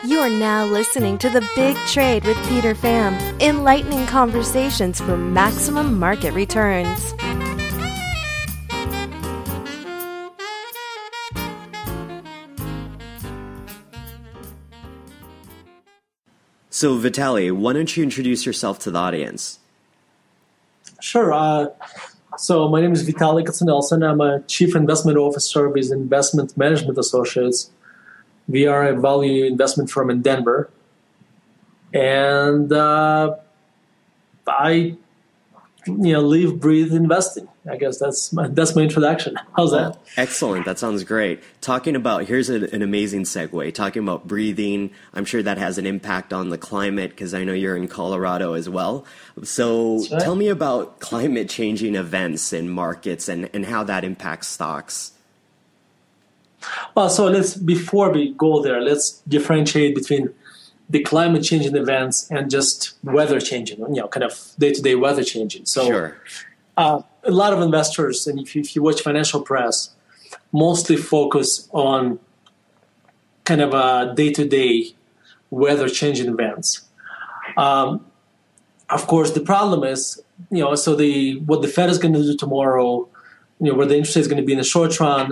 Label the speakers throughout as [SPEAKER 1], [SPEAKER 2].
[SPEAKER 1] You are now listening to The Big Trade with Peter Pham, enlightening conversations for maximum market returns.
[SPEAKER 2] So, Vitaliy, why don't you introduce yourself to the audience?
[SPEAKER 3] Sure. So my name is Vitaliy Katsenelson. I'm a Chief Investment Officer with Investment Management Associates. We are a value investment firm in Denver. And I live, breathe, investing. I guess that's my introduction. How's that?
[SPEAKER 2] Excellent. That sounds great. Talking about, here's an amazing segue. Talking about breathing, I'm sure that has an impact on the climate because I know you're in Colorado as well. So
[SPEAKER 3] right.
[SPEAKER 2] Tell me about climate changing events in markets and how that impacts stocks.
[SPEAKER 3] Well, so before we go there, let's differentiate between the climate changing events and just weather changing, kind of day-to-day weather changing. So
[SPEAKER 2] Sure.
[SPEAKER 3] A lot of investors, and if you watch financial press, mostly focus on kind of a day-to-day weather changing events. Of course, the problem is, what the Fed is going to do tomorrow, where the interest rate is going to be in the short run,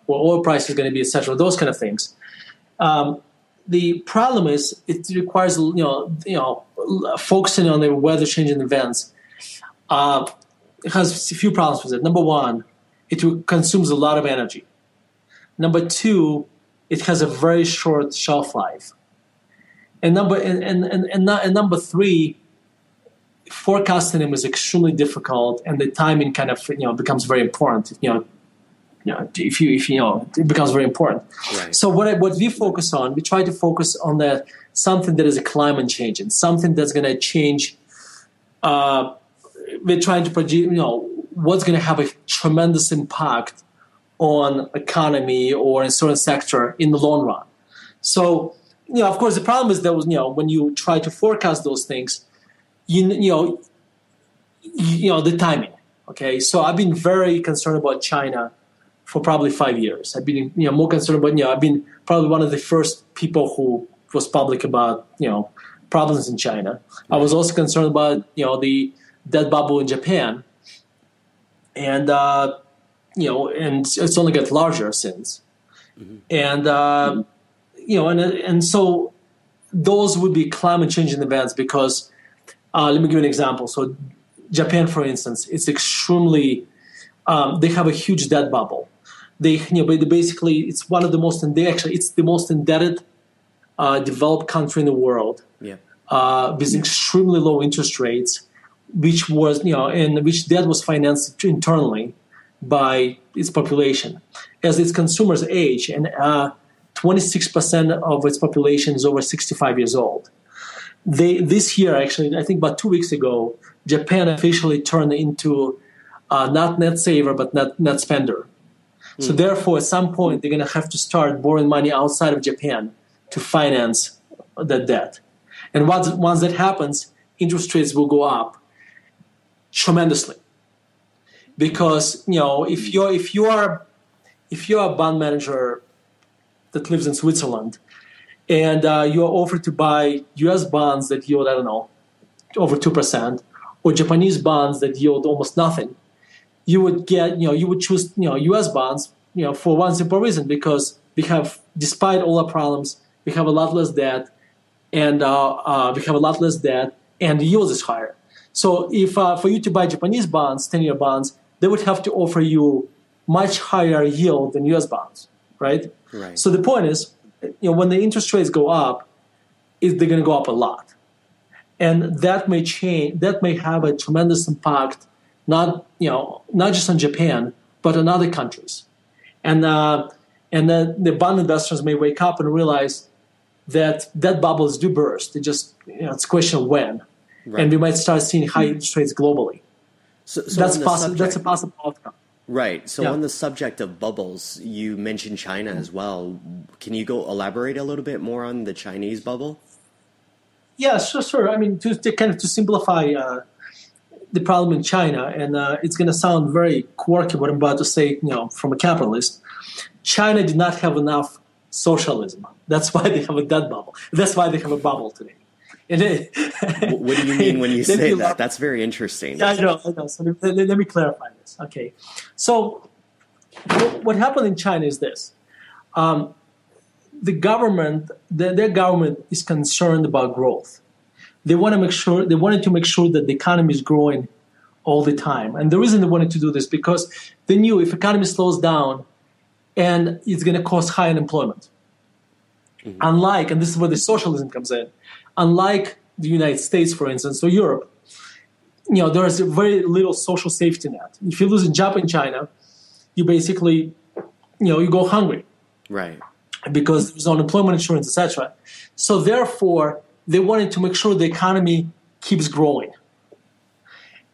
[SPEAKER 3] where oil price is going to be, et cetera, those kind of things. The problem is it requires, focusing on the weather changing events. It has a few problems with it. Number one, it consumes a lot of energy. Number two, it has a very short shelf life. And number three, forecasting them is extremely difficult, and the timing kind of becomes very important. It becomes very important.
[SPEAKER 2] Right.
[SPEAKER 3] So what we focus on, we try to focus on something that is a climate change and something that's going to change. We're trying to project, what's going to have a tremendous impact on economy or in certain sector in the long run. So, of course, the problem is that when you try to forecast those things, the timing. Okay, so I've been very concerned about China for probably 5 years. I've been more concerned about I've been probably one of the first people who was public about problems in China. I was also concerned about the debt bubble in Japan, and and it's only got larger since, and and so those would be climate changing events because let me give you an example. So Japan, for instance, it's extremely they have a huge debt bubble. They basically it's one of the most it's the most indebted developed country in the world.
[SPEAKER 2] Yeah.
[SPEAKER 3] With extremely low interest rates, which was and which debt was financed internally by its population. As its consumers age, and 26% of its population is over 65 years old. This year, actually, I think about 2 weeks ago, Japan officially turned into not net saver but net spender. So therefore, at some point, they're going to have to start borrowing money outside of Japan to finance that debt. And once that happens, interest rates will go up tremendously. Because if you're a bond manager that lives in Switzerland, and you are offered to buy U.S. bonds that yield over 2%, or Japanese bonds that yield almost nothing, you would choose U.S. bonds for one simple reason, because despite all our problems, we have a lot less debt, and the yield is higher. So if for you to buy Japanese bonds, 10-year bonds, they would have to offer you much higher yield than U.S. bonds, right?
[SPEAKER 2] Right.
[SPEAKER 3] So the point is, when the interest rates go up, they're going to go up a lot, and that may change. That may have a tremendous impact, not just on Japan, but on other countries, and then the bond investors may wake up and realize that bubbles do burst. It's a question of when, right. And we might start seeing high interest rates globally.
[SPEAKER 2] So
[SPEAKER 3] that's possible. That's a possible outcome.
[SPEAKER 2] Right. So on the subject of bubbles, you mentioned China as well. Can you elaborate a little bit more on the Chinese bubble?
[SPEAKER 3] Yeah, sure. I mean, to simplify the problem in China, and it's going to sound very quirky what I'm about to say, from a capitalist. China did not have enough socialism. That's why they have a debt bubble. That's why they have a bubble today.
[SPEAKER 2] What do you mean when you say that? That's very interesting.
[SPEAKER 3] Yeah, I know. So let me clarify this. Okay. So what happened in China is this. The government, their government is concerned about growth. They wanted to make sure that the economy is growing all the time. And the reason they wanted to do this because they knew if economy slows down and it's going to cause high unemployment. Mm-hmm. Unlike, and this is where the socialism comes in, unlike the United States, for instance, or Europe, there is very little social safety net. If you lose a job in China, you basically, you go hungry.
[SPEAKER 2] Right.
[SPEAKER 3] Because there's unemployment insurance, etc. So therefore, they wanted to make sure the economy keeps growing.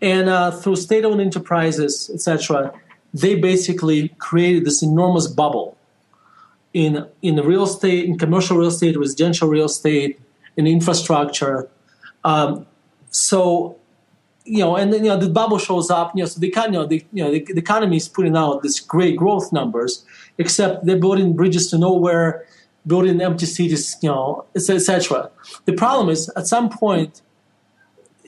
[SPEAKER 3] And through state-owned enterprises, etc., they basically created this enormous bubble in real estate, in commercial real estate, residential real estate, in infrastructure. And then the bubble shows up. So the economy is putting out these great growth numbers, except they're building bridges to nowhere, building empty cities, etc. The problem is at some point,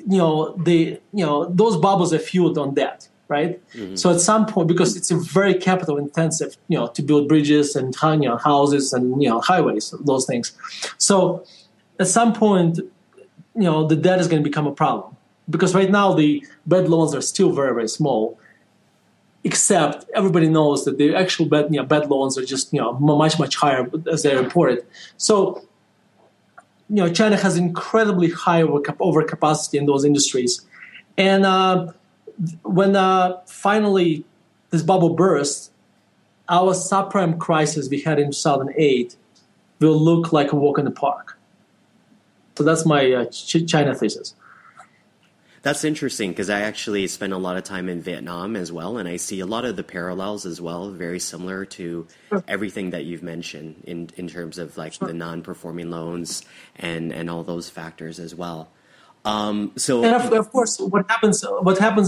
[SPEAKER 3] those bubbles are fueled on debt, right? Mm-hmm. So at some point, because it's a very capital intensive, to build bridges and houses and highways, those things. So at some point, the debt is going to become a problem because right now the bad loans are still very, very small. Except everybody knows that the actual bad loans are just much, much higher as they're reported. So China has incredibly high overcapacity in those industries. And when finally this bubble burst, our subprime crisis we had in 2008 will look like a walk in the park. So that's my China thesis.
[SPEAKER 2] That's interesting because I actually spent a lot of time in Vietnam as well, and I see a lot of the parallels as well, very similar to everything that you've mentioned in terms of like the non-performing loans and all those factors as well. And
[SPEAKER 3] of course, what happens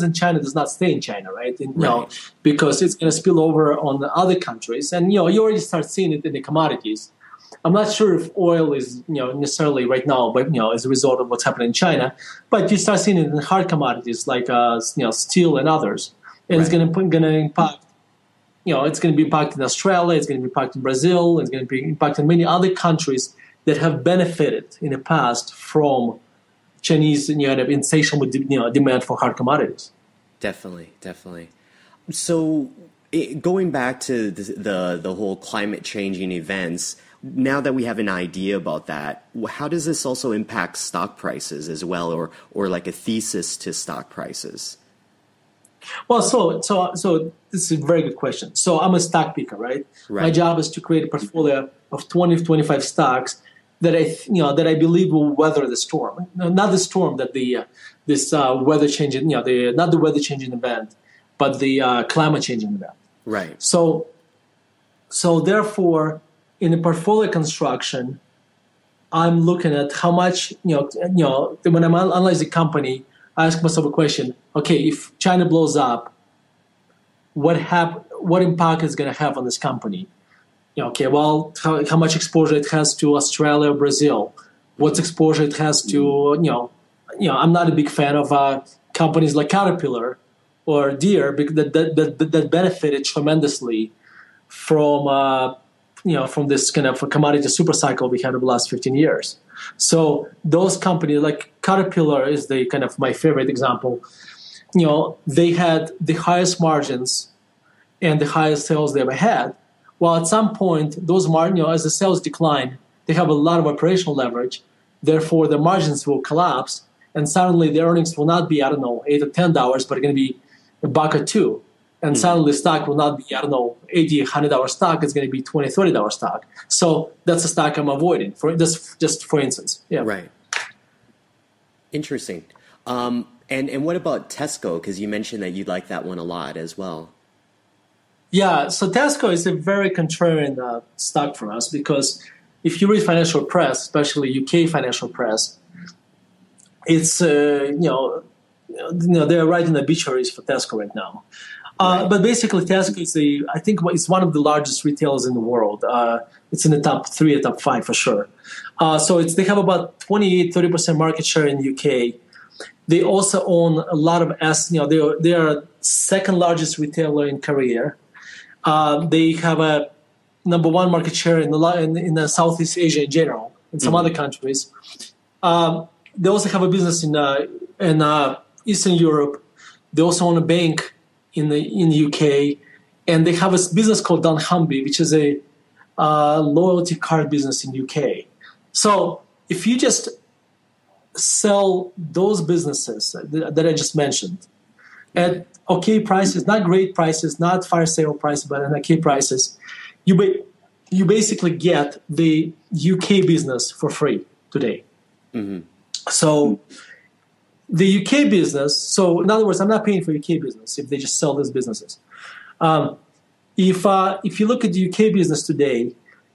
[SPEAKER 3] in China does not stay in China, right? Because it's going to spill over on the other countries, and you already start seeing it in the commodities. I'm not sure if oil is necessarily right now, but as a result of what's happening in China. But you start seeing it in hard commodities like steel and others, and It's going to impact. It's going to be impacted in Australia. It's going to be impacted in Brazil. It's going to be impacted in many other countries that have benefited in the past from Chinese insatiable demand for hard commodities.
[SPEAKER 2] Definitely. So going back to the whole climate changing events. Now that we have an idea about that, how does this also impact stock prices as well, or like a thesis to stock prices?
[SPEAKER 3] Well, so this is a very good question. So I'm a stock picker, right? My job is to create a portfolio of 20 to 25 stocks that I believe will weather the storm. Not the storm that this weather changing, not the weather changing event, but the climate changing event.
[SPEAKER 2] Right.
[SPEAKER 3] So therefore, in the portfolio construction, I'm looking at how much, when I'm analyzing the company, I ask myself a question. Okay, if China blows up, what impact is going to have on this company? How much exposure it has to Australia or Brazil? What exposure it has to, I'm not a big fan of companies like Caterpillar or Deere that benefited tremendously from this kind of commodity super cycle we had over the last 15 years. So those companies like Caterpillar is the kind of my favorite example. They had the highest margins and the highest sales they ever had. While at some point, those margins, as the sales decline, they have a lot of operational leverage. Therefore, the margins will collapse, and suddenly the earnings will not be, $8 or $10, but they're going to be $1 or $2. And suddenly the stock will not be, $80, $100 stock. It's going to be $20, $30 stock. So that's a stock I'm avoiding, just for instance. Yeah.
[SPEAKER 2] Right. Interesting. And what about Tesco? Because you mentioned that you like that one a lot as well.
[SPEAKER 3] Yeah, so Tesco is a very contrarian stock for us because if you read financial press, especially UK financial press, it's, they're writing obituaries for Tesco right now. But basically, Tesco is I think it's one of the largest retailers in the world. It's in the top 3 or top 5 for sure. So they have about 28-30% market share in the UK. They also own a lot of they are second largest retailer in Korea. They have a number 1 market share in the Southeast Asia in general, in some other countries. They also have a business in Eastern Europe. They also own a bank in the UK, and they have a business called dunnhumby, which is a loyalty card business in UK. So if you just sell those businesses that I just mentioned at okay prices, not great prices, not fire sale price, but at okay prices, you basically get the UK business for free today. Mm-hmm. So the UK business, so in other words, I'm not paying for UK business if they just sell these businesses. If you look at the UK business today,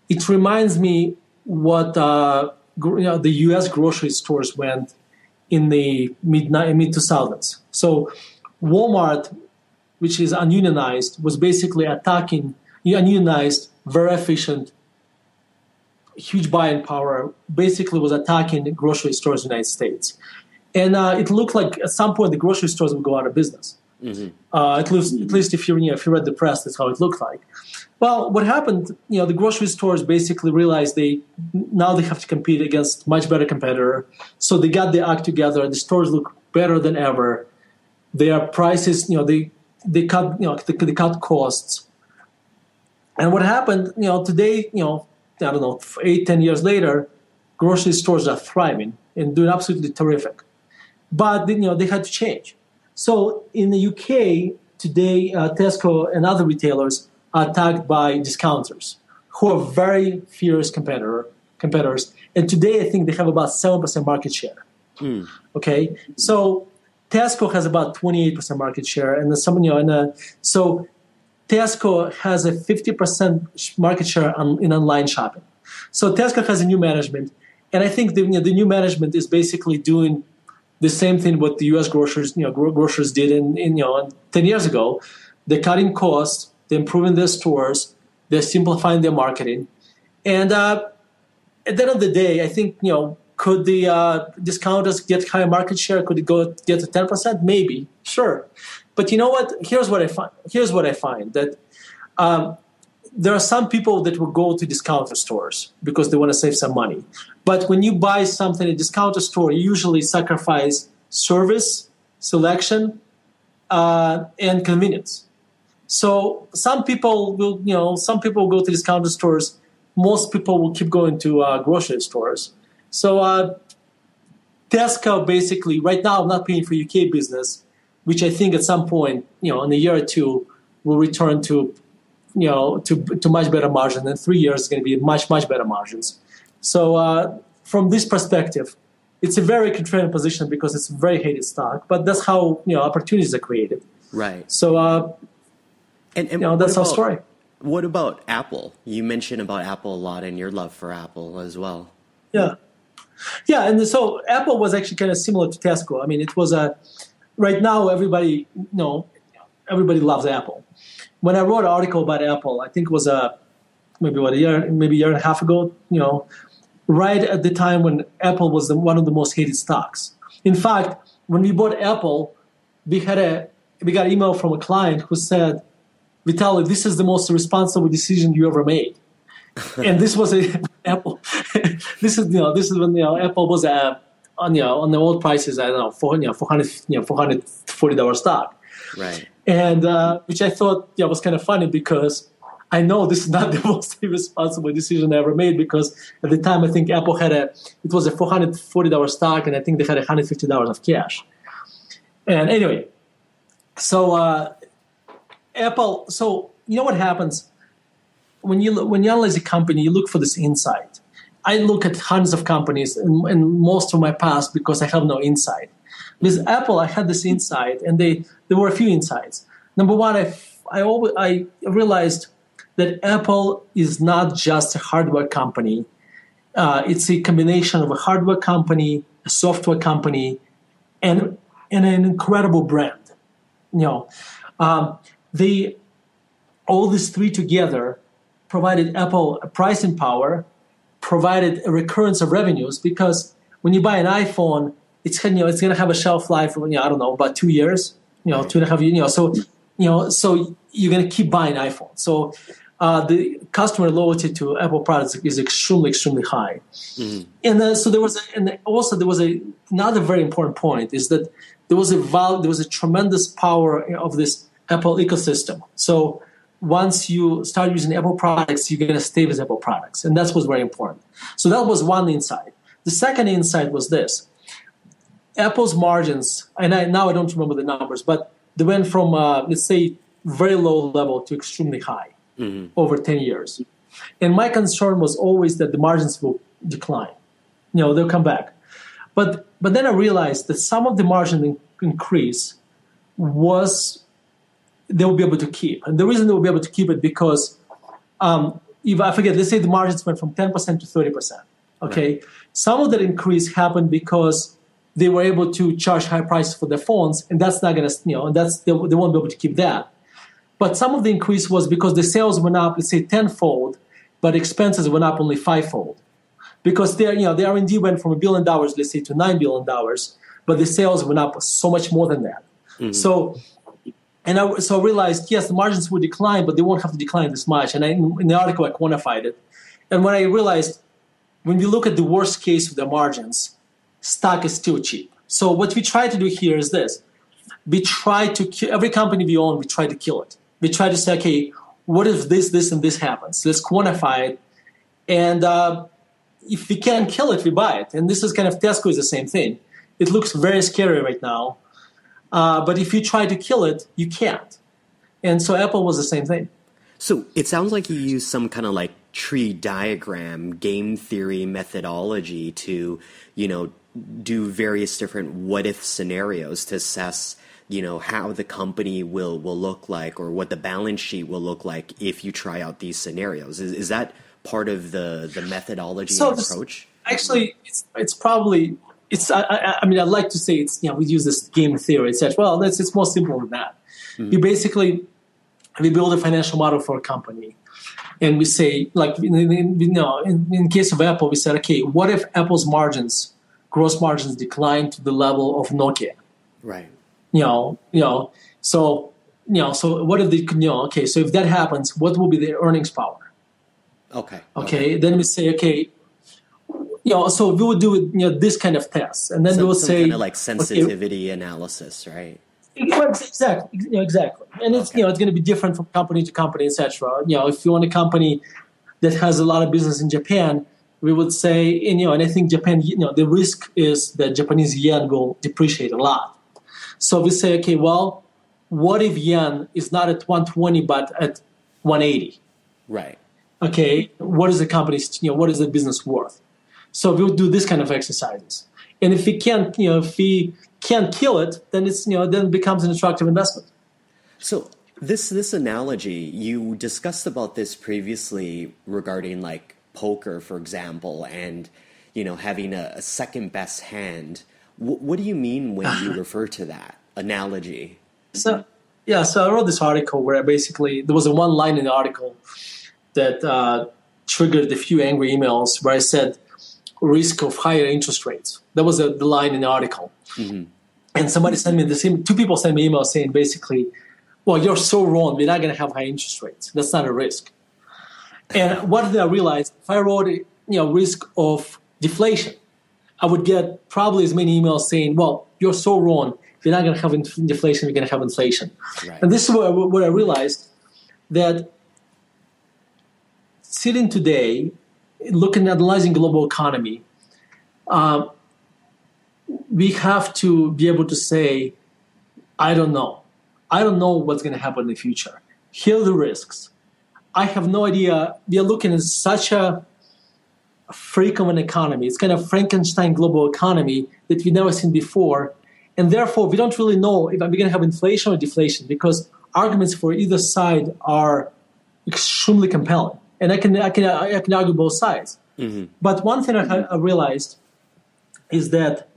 [SPEAKER 3] it reminds me what the US grocery stores went in the mid 2000s. So Walmart, which is ununionized, was basically attacking ununionized, very efficient, huge buying power, basically was attacking grocery stores in the United States. And it looked like at some point the grocery stores would go out of business. Mm-hmm. At least if you read the press, that's how it looked like. Well, what happened? The grocery stores basically realized they have to compete against much better competitor. So they got the act together. The stores look better than ever. Their prices, they cut costs. And what happened? Today, I don't know, 8-10 years later, grocery stores are thriving and doing absolutely terrific. But they had to change. So in the UK today, Tesco and other retailers are attacked by discounters who are very fierce competitors. And today I think they have about 7% market share. Mm. Okay, so Tesco has about 28% market share, and so Tesco has a 50% market share in online shopping. So Tesco has a new management, and I think the new management is basically doing the same thing what the U.S. grocers did in 10 years ago. They're cutting costs, they're improving their stores, they're simplifying their marketing, and at the end of the day, I think could the discounters get higher market share? Could it get to 10%? Maybe, sure. But you know what? Here's what I find that there are some people that will go to discounter stores because they want to save some money. But when you buy something at a discounter store, you usually sacrifice service, selection, and convenience. So some people will go to discounter stores. Most people will keep going to grocery stores. So Tesco basically right now not paying for UK business, which I think at some point, in a year or two, will return to much better margin. In 3 years, it's going to be much, much better margins. So from this perspective, it's a very contrarian position because it's a very hated stock. But that's how opportunities are created. Right. So that's our story.
[SPEAKER 2] What about Apple? You mentioned about Apple a lot and your love for Apple as well.
[SPEAKER 3] Yeah. Yeah, and so Apple was actually kind of similar to Tesco. I mean, it was right now everybody loves Apple. When I wrote an article about Apple, I think it was maybe a year and a half ago, right at the time when Apple was one of the most hated stocks. In fact, when we bought Apple, we got an email from a client who said, "Vitaliy, this is the most responsible decision you ever made." And this was Apple. This is when Apple was on the old prices. I don't know, $440 stock. Right. And which I thought was kind of funny because I know this is not the most irresponsible decision I ever made because at the time I think Apple it was a $440 stock and I think they had $150 of cash. And anyway, so Apple. So what happens? When you analyze a company, you look for this insight. I look at hundreds of companies and most of my past because I have no insight. With Apple, I had this insight, and there were a few insights. Number one, I realized that Apple is not just a hardware company. It's a combination of a hardware company, a software company, and an incredible brand. they all these three together provided Apple a pricing power, provided a recurrence of revenues, because when you buy an iPhone, it's going to have a shelf life of, I don't know, about 2 years, 2.5 years, so you're going to keep buying iPhone. So the customer loyalty to Apple products is extremely, extremely high. Mm-hmm. And so there was another very important point is that there was a tremendous power of this Apple ecosystem. So once you start using Apple products, you're going to stay with Apple products. And that was very important. So that was one insight. The second insight was this. Apple's margins, and now I don't remember the numbers, but they went from, let's say, very low level to extremely high over 10 years. And my concern was always that the margins will decline. They'll come back. But then I realized that some of the margin increase was they will be able to keep. And the reason they will be able to keep it because if I forget, let's say the margins went from 10% to 30%. Okay, right. Some of that increase happened because they were able to charge high prices for their phones, and that's not going to, they won't be able to keep that. But some of the increase was because the sales went up, let's say, tenfold, but expenses went up only fivefold. Because the R&D went from $1 billion, let's say, to $9 billion, but the sales went up so much more than that. Mm-hmm. So I realized, yes, the margins will decline, but they won't have to decline this much. And in the article, I quantified it. And when I realized, when we look at the worst case of the margins, stock is still cheap. So what we try to do here is this. We try to every company we own, we try to kill it. We try to say, okay, what if this, and this happens? Let's quantify it. And if we can't kill it, we buy it. And this is kind of Tesco is the same thing. It looks very scary right now. But if you try to kill it, you can't. And so Apple was the same thing.
[SPEAKER 2] So it sounds like you use some kind of like tree diagram, game theory methodology to, do various different what-if scenarios to assess, how the company will look like or what the balance sheet will look like if you try out these scenarios. Is that part of the methodology and approach?
[SPEAKER 3] Actually, it's probably... I mean, I'd like to say it's, we use this game theory, etc. Well, it's more simple than that. Mm-hmm. We build a financial model for a company. And we say, like, in case of Apple, we said, okay, what if Apple's gross margins decline to the level of Nokia?
[SPEAKER 2] Right.
[SPEAKER 3] So what if so if that happens, what will be the earnings power? Okay. Then we say, okay, so we would do this kind of test, and then we would say
[SPEAKER 2] kind of like sensitivity analysis, right?
[SPEAKER 3] Exactly, and it's it's going to be different from company to company, etc. If you want a company that has a lot of business in Japan, we would say, and I think Japan, the risk is that Japanese yen will depreciate a lot. So we say, okay, well, what if yen is not at 120 but at 180?
[SPEAKER 2] Right.
[SPEAKER 3] Okay, what is the company's, what is the business worth? So we'll do this kind of exercises, and if we can't kill it, then it's then it becomes an attractive investment.
[SPEAKER 2] So this analogy, you discussed about this previously regarding like poker, for example, and having a second best hand. What do you mean when you refer to that analogy?
[SPEAKER 3] So I wrote this article where there was one line in the article that triggered a few angry emails where I said, risk of higher interest rates. That was the line in the article. Mm-hmm. And somebody sent me two people sent me emails saying basically, well, you're so wrong. We're not going to have high interest rates. That's not a risk. And what did I realize? If I wrote, risk of deflation, I would get probably as many emails saying, well, you're so wrong. We're not going to have deflation. We're going to have inflation. Right. And this is what I realized, that sitting today, analyzing global economy, we have to be able to say, I don't know. I don't know what's going to happen in the future. Here are the risks. I have no idea. We are looking at such a freak of an economy. It's kind of Frankenstein global economy that we've never seen before. And therefore, we don't really know if we're going to have inflation or deflation, because arguments for either side are extremely compelling. And I can argue both sides. Mm-hmm. But one thing I realized is that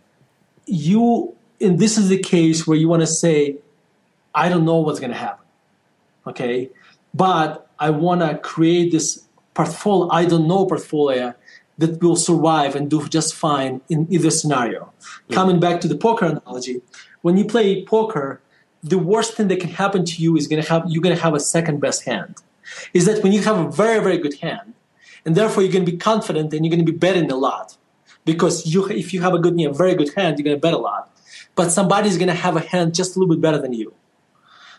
[SPEAKER 3] and this is the case where you want to say, I don't know what's going to happen. okay? But I want to create this portfolio, I don't know portfolio that will survive and do just fine in either scenario. Coming back to the poker analogy, when you play poker, the worst thing that can happen to you is you're going to have a second best hand. Is that when you have a very, very good hand, and therefore you're going to be confident and you're going to be betting a lot. Because if you have a very good hand, you're going to bet a lot. But somebody's going to have a hand just a little bit better than you.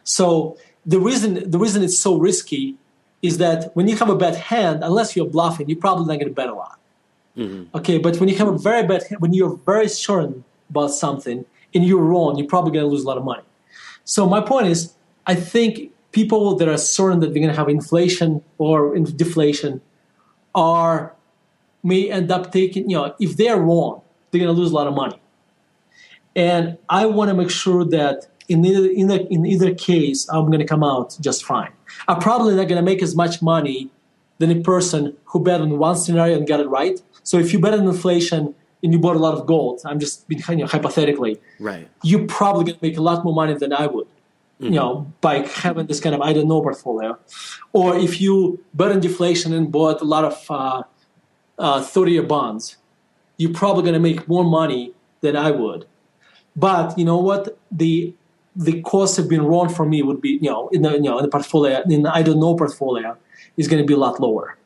[SPEAKER 3] So the reason it's so risky is that when you have a bad hand, unless you're bluffing, you're probably not going to bet a lot. Mm-hmm. Okay, but when you have a very bad hand, when you're very certain about something and you're wrong, you're probably going to lose a lot of money. So my point is, I think people that are certain that they're going to have inflation or deflation may end up taking, if they're wrong, they're going to lose a lot of money. And I want to make sure that in either case, I'm going to come out just fine. I'm probably not going to make as much money than a person who bet on one scenario and got it right. So if you bet on inflation and you bought a lot of gold, I'm just hypothetically,
[SPEAKER 2] right?
[SPEAKER 3] You're probably going to make a lot more money than I would, by having this kind of I don't know portfolio. Or if you bet on deflation and bought a lot of 30-year bonds, you're probably going to make more money than I would. But you know what? The costs have been wrong for me would be, in the portfolio, in the I don't know portfolio, is going to be a lot lower.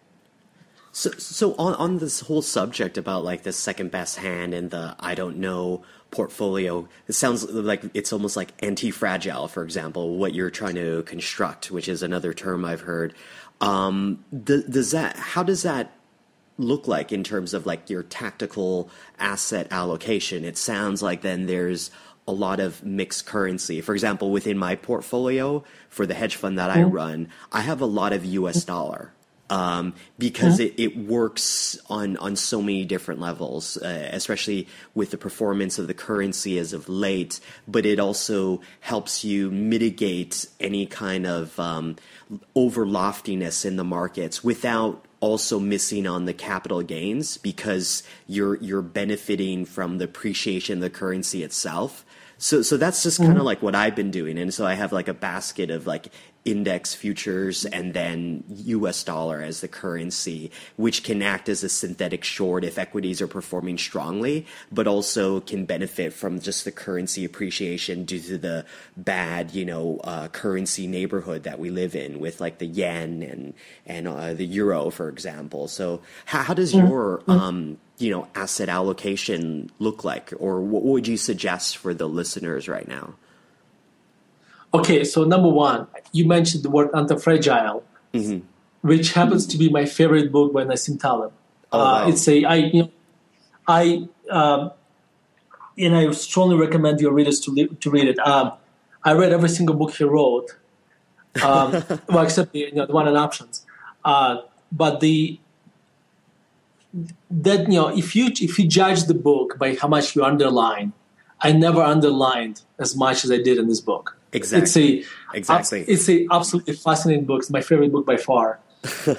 [SPEAKER 2] So on this whole subject about like the second best hand and the I don't know portfolio, it sounds like it's almost like anti-fragile, for example, what you're trying to construct, which is another term I've heard. How does that look like in terms of like your tactical asset allocation? It sounds like then there's a lot of mixed currency. For example, within my portfolio for the hedge fund that I run, I have a lot of US dollar. Because it works on so many different levels, especially with the performance of the currency as of late, but it also helps you mitigate any kind of over loftiness in the markets without also missing on the capital gains, because you're benefiting from the appreciation of the currency itself. So that's just kind of like what I've been doing. And so I have like a basket of like index futures and then US dollar as the currency, which can act as a synthetic short if equities are performing strongly, but also can benefit from just the currency appreciation due to the bad, currency neighborhood that we live in with like the yen and the euro, for example. So how does your asset allocation look like, or what would you suggest for the listeners right now?
[SPEAKER 3] Okay, so number one, you mentioned the word Antifragile, which happens to be my favorite book by Nassim Taleb.
[SPEAKER 2] Wow.
[SPEAKER 3] I strongly recommend your readers to read it. I read every single book he wrote, except the one on options. But if you judge the book by how much you underline, I never underlined as much as I did in this book.
[SPEAKER 2] Exactly.
[SPEAKER 3] It's a absolutely fascinating book. It's my favorite book by far.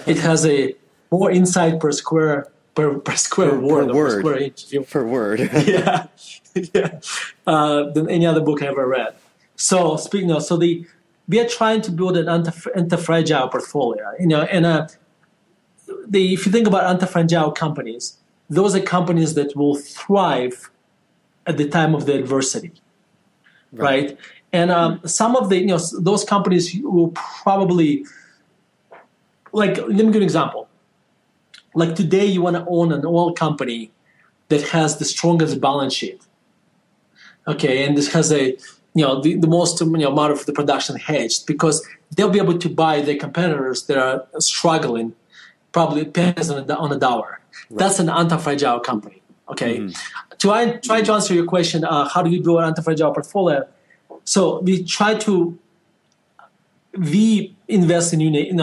[SPEAKER 3] It has a more insight per square word per square inch
[SPEAKER 2] per word.
[SPEAKER 3] yeah, than any other book I ever read. So speaking of, we are trying to build an anti-fragile portfolio. If you think about anti-fragile companies, those are companies that will thrive at the time of the adversity, right? And some of those companies will probably, like, let me give you an example. Like today, you want to own an oil company that has the strongest balance sheet. Okay, and this has the most amount of the production hedged, because they'll be able to buy their competitors that are struggling, probably pennies on a dollar. Right. That's an anti-fragile company. Okay, to try to answer your question, how do you do an anti-fragile portfolio? So we invest in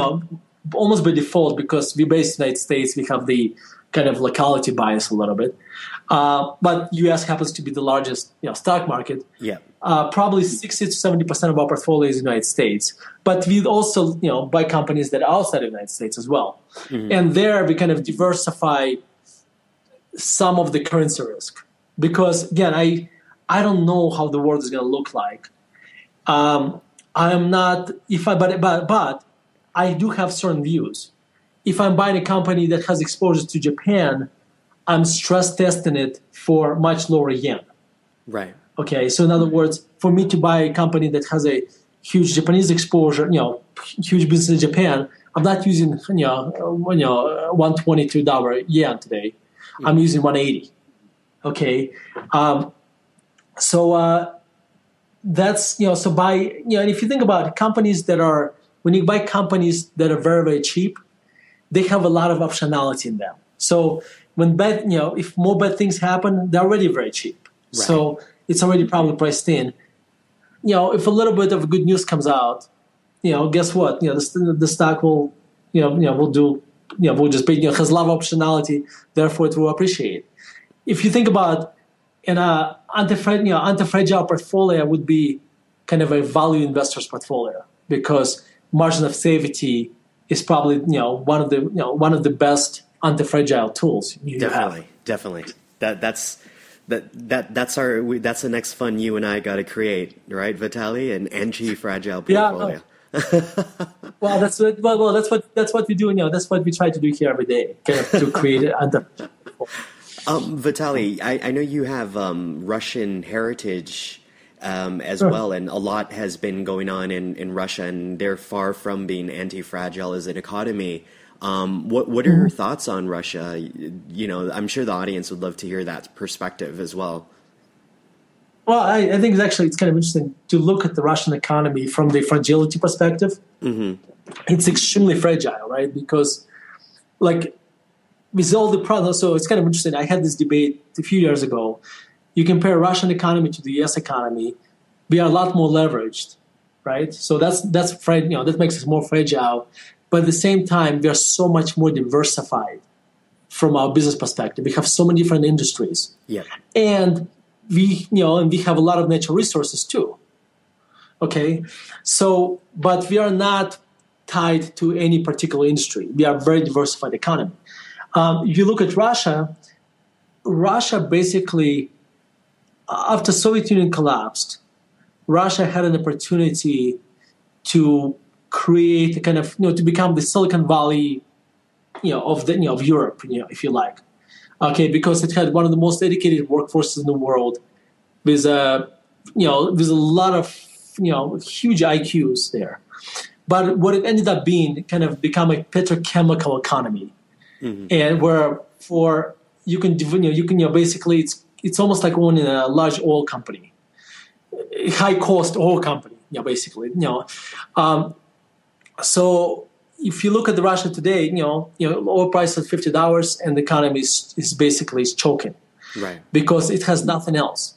[SPEAKER 3] almost by default, because we're based in the United States, we have the kind of locality bias a little bit. But U.S. happens to be the largest stock market.
[SPEAKER 2] Yeah.
[SPEAKER 3] Probably 60 to 70% of our portfolio is in the United States. But we also buy companies that are outside of the United States as well. And there we kind of diversify some of the currency risk. Because again, I don't know how the world is going to look like. I am not, but I do have certain views. If I'm buying a company that has exposure to Japan, I'm stress testing it for much lower yen.
[SPEAKER 2] Right.
[SPEAKER 3] Okay, so in other words, for me to buy a company that has a huge Japanese exposure, huge business in Japan, I'm not using $122 yen today. I'm using 180. Okay, so that's so buy and if you think about companies that are when you buy companies that are very very cheap, they have a lot of optionality in them. So when if more bad things happen, they're already very cheap. Right. So it's already probably priced in. If a little bit of good news comes out, guess what? The stock will, will do, will just be, has a lot of optionality. Therefore, it will appreciate. If you think about an anti-fragile portfolio would be kind of a value investor's portfolio because margin of safety is probably one of the best anti-fragile tools you have.
[SPEAKER 2] Definitely. That's the next fund you and I got to create, right, Vitaliy? An anti-fragile portfolio.
[SPEAKER 3] Yeah. Well, that's what we do. That's what we try to do here every day, kind of to create an
[SPEAKER 2] Vitaliy, I know you have Russian heritage as well, and a lot has been going on in Russia, and they're far from being anti-fragile as an economy. What are your thoughts on Russia? I'm sure the audience would love to hear that perspective as well.
[SPEAKER 3] Well, I think it's kind of interesting to look at the Russian economy from the fragility perspective. Mm-hmm. It's extremely fragile, right? Because, with all the problems, so it's kind of interesting. I had this debate a few years ago. You compare Russian economy to the U.S. economy, we are a lot more leveraged, right? So that makes us more fragile. But at the same time, we are so much more diversified from our business perspective. We have so many different industries.
[SPEAKER 2] Yeah.
[SPEAKER 3] And we have a lot of natural resources too. Okay. So, but we are not tied to any particular industry. We are a very diversified economy. If you look at Russia basically, after Soviet Union collapsed, Russia had an opportunity to create a kind of, to become the Silicon Valley, of Europe, if you like. Okay, because it had one of the most educated workforces in the world with a lot of, huge IQs there. But what it ended up being kind of become a petrochemical economy. Mm-hmm. And where basically it's almost like owning a large oil company, a high cost oil company, basically, So if you look at the Russia today, oil price is $50 and the economy is basically choking,
[SPEAKER 2] right?
[SPEAKER 3] Because it has nothing else.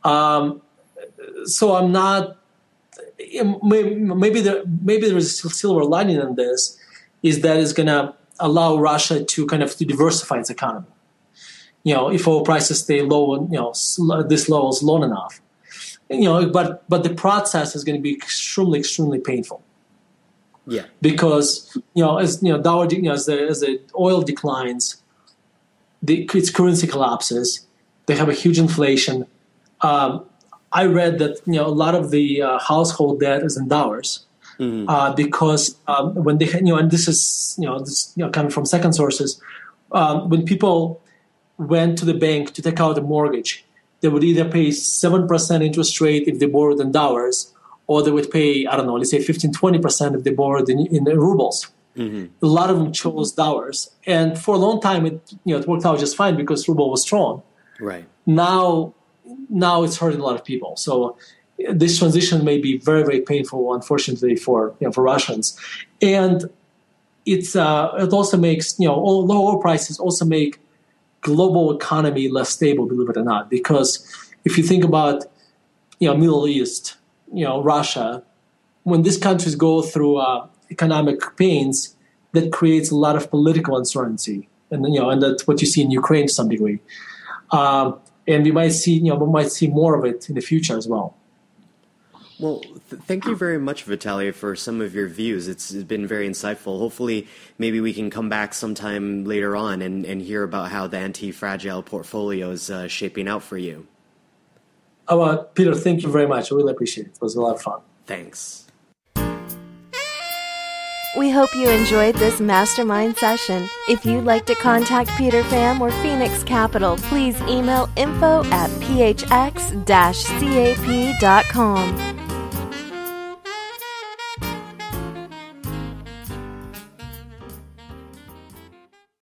[SPEAKER 3] So I'm not. Maybe there is a silver lining in this, is that it's going to allow Russia to kind of to diversify its economy. If oil prices stay low, this low is low enough, but the process is going to be extremely, extremely painful.
[SPEAKER 2] Yeah.
[SPEAKER 3] Because as the oil declines, its currency collapses. They have a huge inflation. I read that a lot of the household debt is in dollars. Mm-hmm. Because when they and this is coming from second sources, when people went to the bank to take out a mortgage, they would either pay 7% interest rate if they borrowed in dollars, or they would pay, I don't know, let's say 15-20% if they borrowed in rubles. Mm-hmm. A lot of them chose dollars, and for a long time it worked out just fine because ruble was strong.
[SPEAKER 2] Right.
[SPEAKER 3] Now it's hurting a lot of people. So this transition may be very, very painful, unfortunately, for Russians. And it also makes low oil prices also make global economy less stable, believe it or not. Because if you think about Middle East, Russia, when these countries go through economic pains, that creates a lot of political uncertainty, and that's what you see in Ukraine to some degree. And we might see more of it in the future as well.
[SPEAKER 2] Well, thank you very much, Vitaliy, for some of your views. It's been very insightful. Hopefully, maybe we can come back sometime later on and hear about how the anti-fragile portfolio is shaping out for you.
[SPEAKER 3] Peter, thank you very much. I really appreciate it. It was a lot of fun.
[SPEAKER 2] Thanks.
[SPEAKER 1] We hope you enjoyed this mastermind session. If you'd like to contact Peter Pham or Phoenix Capital, please email info@phx-cap.com.